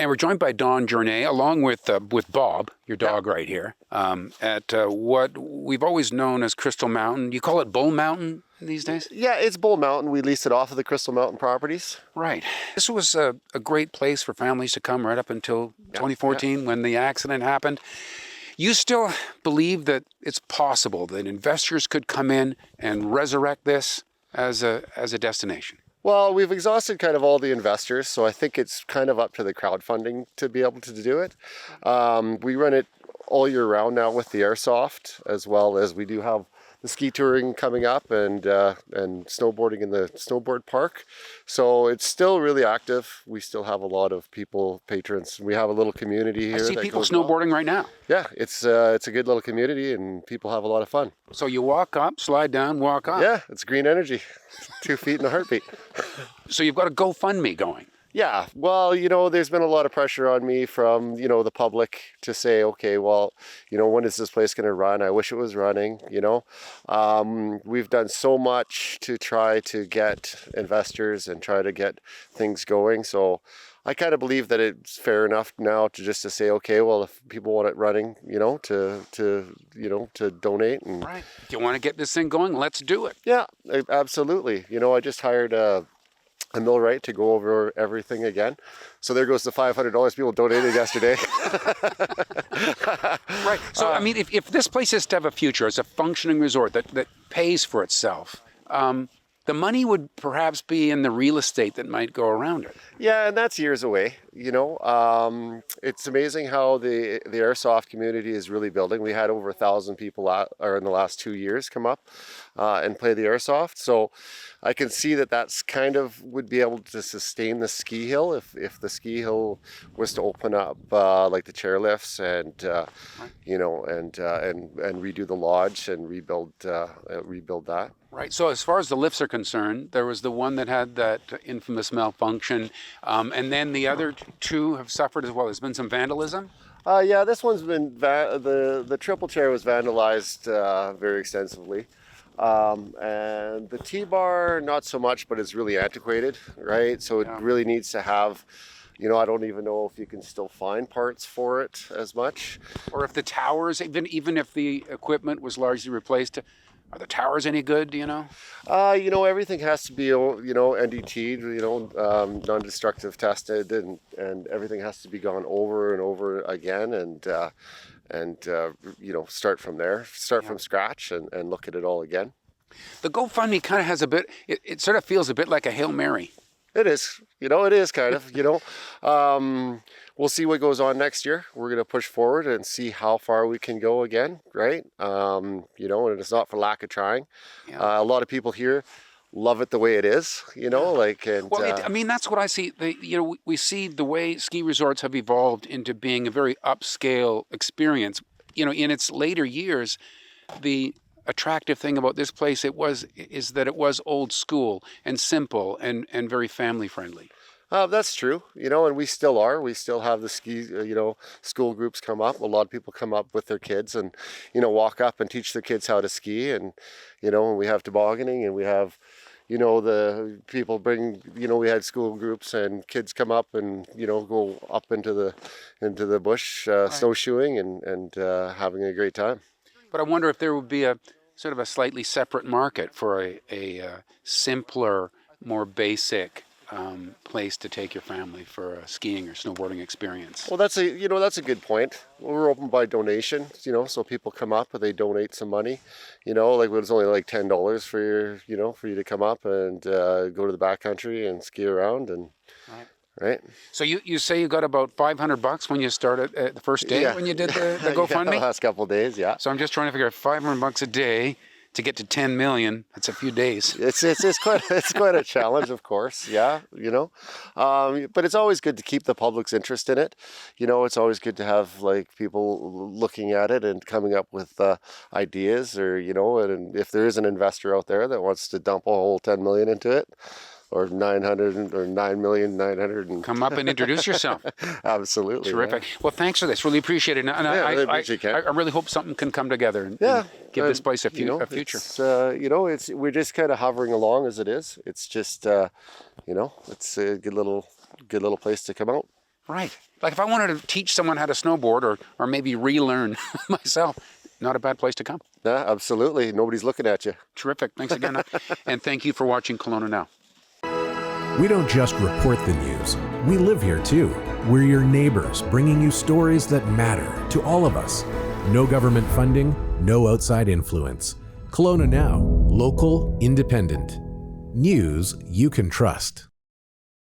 And we're joined by Don Journay, along with Bob, your dog right here, at what we've always known as Crystal Mountain. You call it Bull Mountain these days? Yeah, it's Bull Mountain. We lease it off of the Crystal Mountain properties. Right. This was a great place for families to come right up until 2014 when the accident happened. You still believe that it's possible that investors could come in and resurrect this as a destination? Well, we've exhausted kind of all the investors, so I think it's kind of up to the crowdfunding to be able to do it. We run it all year round now with the airsoft, as well as we do have the ski touring coming up and snowboarding in the snowboard park. So it's still really active. We still have a lot of people, patrons. We have a little community here. I see people snowboarding right now. Yeah, it's a good little community and people have a lot of fun. So you walk up, slide down, walk up. Yeah, it's green energy. 2 feet in a heartbeat. So you've got a GoFundMe going. Yeah, well, you know, there's been a lot of pressure on me from, you know, the public to say, okay, well, you know, when is this place going to run? I wish it was running, you know. We've done so much to try to get investors and try to get things going. So I kind of believe that it's fair enough now to say, okay, well, if people want it running, you know, to donate. And right. If you want to get this thing going, let's do it. Yeah, absolutely. You know, I just hired a millwright to go over everything again. So there goes the $500 people donated yesterday. Right. So, I mean, if this place is to have a future as a functioning resort that pays for itself, the money would perhaps be in the real estate that might go around it. Yeah, and that's years away, you know. It's amazing how the airsoft community is really building. We had over 1,000 people in the last 2 years come up and play the airsoft. So I can see that that's kind of would be able to sustain the ski hill if the ski hill was to open up like the chairlifts and you know and redo the lodge and rebuild that. Right. So as far as the lifts are concerned, there was the one that had that infamous malfunction, and then the other two have suffered as well. There's been some vandalism. Yeah, this one's been the triple chair was vandalized very extensively. And the T-bar, not so much, but it's really antiquated, right? So it really needs to have, you know, I don't even know if you can still find parts for it as much. Or if the towers, even if the equipment was largely replaced, are the towers any good, do you know? You know, everything has to be, you know, NDT'd, you know, non-destructive tested, and everything has to be gone over and over again, and you know, start from there, from scratch and look at it all again. The GoFundMe kind of has a bit, it sort of feels a bit like a Hail Mary. It is, you know, it is kind of, you know. We'll see what goes on next year. We're going to push forward and see how far we can go again, right? You know, and it's not for lack of trying. Yeah. A lot of people here love it the way it is, you know, like, and well, I mean, that's what I see. You know, we see the way ski resorts have evolved into being a very upscale experience. You know, in its later years, the attractive thing about this place is that it was old school and simple and very family friendly. That's true, you know, and we still are. We still have the ski, you know, school groups come up. A lot of people come up with their kids and, you know, walk up and teach their kids how to ski. And, you know, and we have tobogganing and we have, you know, the people bring, you know, we had school groups and kids come up and, you know, go up into the bush snowshoeing and having a great time. But I wonder if there would be a sort of a slightly separate market for a simpler, more basic place to take your family for a skiing or snowboarding experience. Well, that's a good point. We're open by donation, you know, so people come up and they donate some money, you know, like it was only like $10 for you to come up and go to the backcountry and ski around and. Right. So you say you got about $500 when you started the first day when you did the GoFundMe? The last couple of days, yeah. So I'm just trying to figure out $500 a day to get to 10 million. That's a few days. It's quite a challenge, of course. Yeah, you know, but it's always good to keep the public's interest in it. You know, it's always good to have like people looking at it and coming up with ideas, or you know, and if there is an investor out there that wants to dump a whole 10 million into it. Or 900 or 9,900,000 and come up and introduce yourself. Absolutely. Terrific. Yeah. Well, thanks for this. Really appreciate it. And I really hope something can come together and give this place a future. You know, we're just kind of hovering along as it is. It's just, you know, it's a good little place to come out. Right. Like if I wanted to teach someone how to snowboard or maybe relearn myself, not a bad place to come. Yeah, absolutely. Nobody's looking at you. Terrific. Thanks again. And thank you for watching Kelowna Now. We don't just report the news. We live here too. We're your neighbors, bringing you stories that matter to all of us. No government funding, no outside influence. Kelowna Now, local, independent. News you can trust.